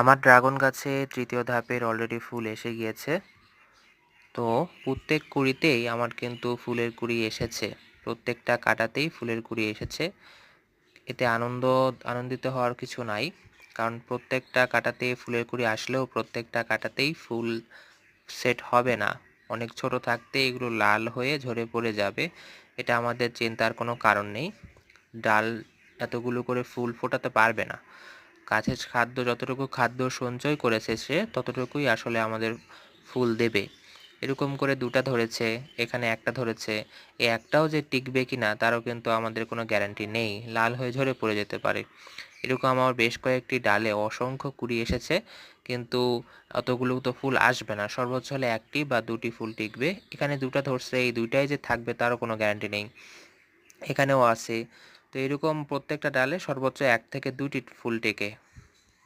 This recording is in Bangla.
আমার ড্রাগন গাছে তৃতীয় ধাপের অলরেডি ফুল এসে গিয়েছে। তো প্রত্যেক কুঁড়িতেই আমার কিন্তু ফুলের কুঁড়ি এসেছে, প্রত্যেকটা কাঁটাতেই ফুলের কুঁড়ি এসেছে। এতে আনন্দিত হওয়ার কিছু নাই, কারণ প্রত্যেকটা কাঁটাতে ফুলের কুঁড়ি আসলেও প্রত্যেকটা কাঁটাতেই ফুল সেট হবে না। অনেক ছোট থাকতে এগুলো লাল হয়ে ঝরে পড়ে যাবে, এটা আমাদের চিন্তার কোনো কারণ নেই। ডাল এতগুলো করে ফুল ফোটাতে পারবে না। গাছের যতটুকু খাদ্য সঞ্চয় করেছে সে ততটুকুই আসলে আমাদের ফুল দেবে। এরকম করে দুটা ধরেছে, এখানে একটা ধরেছে, এই একটাও যে টিকবে কিনা তারও কিন্তু আমাদের কোনো গ্যারান্টি নেই, লাল হয়ে ঝরে পড়ে যেতে পারে। এরকম আমার বেশ কয়েকটি ডালে অসংখ্য কুড়ি এসেছে, কিন্তু অতগুলো তো ফুল আসবে না, সর্বোচ্চ হলে একটি বা দুটি ফুল টিকবে। এখানে দুটা ধরছে, এই দুইটাই যে থাকবে তারও কোনো গ্যারান্টি নেই। এখানেও আছে। তো এরকম প্রত্যেকটা ডালে সর্বোচ্চ 1 থেকে 2টি ফুল টেকে।